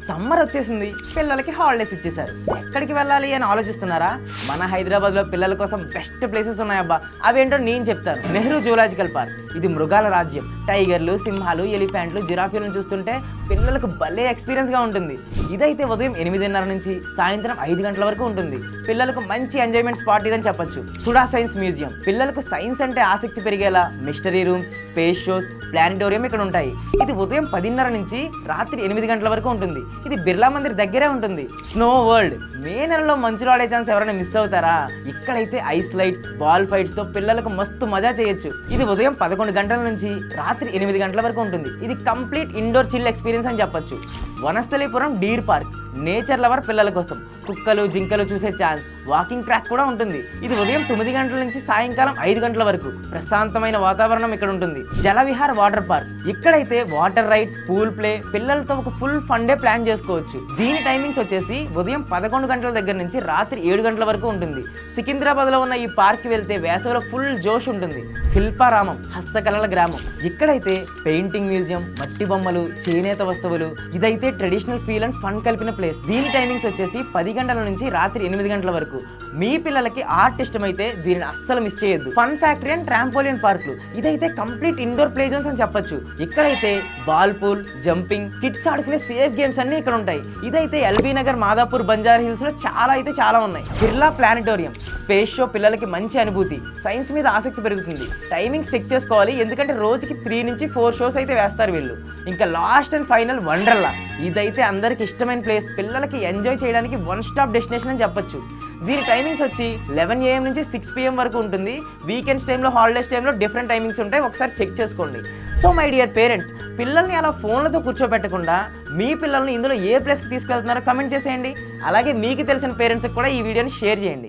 Summer వచ్చేసింది, పిల్లలకి holidays ఇచ్చేసారు. ఎక్కడికి వెళ్ళాలి అని ఆలోచిస్తున్నారా? మన హైదరాబాద్లో పిల్లల కోసం బెస్ట్ ప్లేసెస్ ఉన్నాయబ్బా. అవేంటో నేను చెప్తాను. Nehru zoological park. ఇది మృగాల రాజ్యం. టైగర్లు, సింహాలు, ఎలిఫెంట్లు, జిరాఫీలను చూస్తుంటే పిల్లలకు భలే ఎక్స్పీరియన్స్గా ఉంటుంది. ఇదైతే ఉదయం 8:30 నుంచి సాయంత్రం 5 గంటల వరకు ఉంటుంది. పిల్లలకు మంచి ఎంజాయ్మెంట్ స్పాట్ ఇదని చెప్పొచ్చు. SUDA science museum. పిల్లలకు సైన్స్ అంటే ఆసక్తి పెరిగేలా mystery rooms, space shows, planetarium ఇక్కడ ఉంటాయి. ఇది ఉదయం 10:30 నుంచి రాత్రి 8 గంటల వరకు ఉంటుంది. ఇది బిర్లా మందిర్ దగ్గరే ఉంటుంది. Snow world. మే నెలలో మంచులో ఆడే ఛాన్స్ ఎవరైనా మిస్ అవుతారా? ఇక్కడైతే ఐస్ లైట్స్, బాల్ ఫైట్స్ తో పిల్లలకు మస్తు మజా చేయొచ్చు. ఇది ఉదయం 11 గంటల నుంచి రాత్రి 8 గంటల వరకు ఉంటుంది. ఇది కంప్లీట్ ఇండోర్ చిల్ ఎక్స్పీరియన్స్ అని చెప్పొచ్చు. Vanasthalipuram deer park. Nature lover పిల్లల కోసం కుక్కలు, జింకలు చూసే ఛాన్స్, వాకింగ్ ట్రాక్ కూడా ఉంటుంది. ఇది ఉదయం 9 గంటల నుంచి సాయంకాలం 5 గంటల వరకు. ప్రశాంతమైన వాతావరణం ఇక్కడ ఉంటుంది. Jalavihar water park. ఇక్కడైతే వాటర్ రైడ్స్, పూల్ ప్లే, పిల్లలతో ఒక ఫుల్ ఫన్ డే ప్లాన్ చేసుకోవచ్చు. దీని టైమింగ్స్ వచ్చేసి ఉదయం 11 గంటల దగ్గర నుంచి రాత్రి 7 గంటల వరకు ఉంటుంది. సికింద్రాబాద్ లో ఉన్న ఈ పార్క్ కి వెళ్తే వేసవిలో ఫుల్ జోష్ ఉంటుంది. శిల్పారామం, హస్తకళల గ్రామం. ఇక్కడైతే పెయింటింగ్ మ్యూజియం, మట్టి బొమ్మలు, చేనేత వస్తువులు. ఇదైతే ట్రెడిషనల్ ఫీల్ అండ్ ఫన్ కలిపిన ప్లేస్. దీని టైమింగ్స్ వచ్చేసి 10 గంటల నుంచి రాత్రి 8 గంటల వరకు. మీ పిల్లలకి ఆర్ట్ ఇష్టమైతే దీనిని అస్సలు మిస్ చేయొద్దు. ఫన్ ఫ్యాక్టరీ అండ్ ట్రాంపోలియన్ పార్కులు. ఇదైతే కంప్లీట్ ఇండోర్ ప్లే జోన్స్ అని చెప్పొచ్చు. ఇక్కడైతే బాల్ పూల్, జంపింగ్, కిడ్స్ ఆడుకునే సేఫ్ గేమ్స్ అన్ని ఇక్కడ ఉంటాయి. ఇదైతే ఎల్బీ నగర్, మాదాపూర్, బంజారా హిల్స్ లో చాలా ఉన్నాయి. బిర్లా ప్లానిటోరియం. స్పేస్ షో పిల్లలకి మంచి అనుభూతి. సైన్స్ మీద ఆసక్తి పెరుగుతుంది. టైమింగ్స్ చెక్ చేసుకోవాలి, ఎందుకంటే రోజుకి 3 నుంచి 4 షోస్ అయితే వేస్తారు వీళ్ళు. ఇంకా లాస్ట్ అండ్ ఫైనల్ వండర్లా. ఇదైతే అందరికి ఇష్టమైన ప్లేస్. పిల్లలకి ఎంజాయ్ చేయడానికి వన్ స్టాప్ డెస్టినేషన్ అని చెప్పొచ్చు. దీని టైమింగ్స్ వచ్చి 11 AM నుంచి 6 PM వరకు ఉంటుంది. వీకెండ్స్ టైంలో, హాలిడేస్ టైంలో డిఫరెంట్ టైమింగ్స్ ఉంటాయి. ఒకసారి చెక్ చేసుకోండి. సో మై డియర్ పేరెంట్స్, పిల్లల్ని అలా ఫోన్లతో కూర్చోబెట్టకుండా మీ పిల్లల్ని ఇందులో ఏ ప్లేస్కి తీసుకెళ్తున్నారో కమెంట్ చేసేయండి. అలాగే మీకు తెలిసిన పేరెంట్స్కి కూడా ఈ వీడియోని షేర్ చేయండి.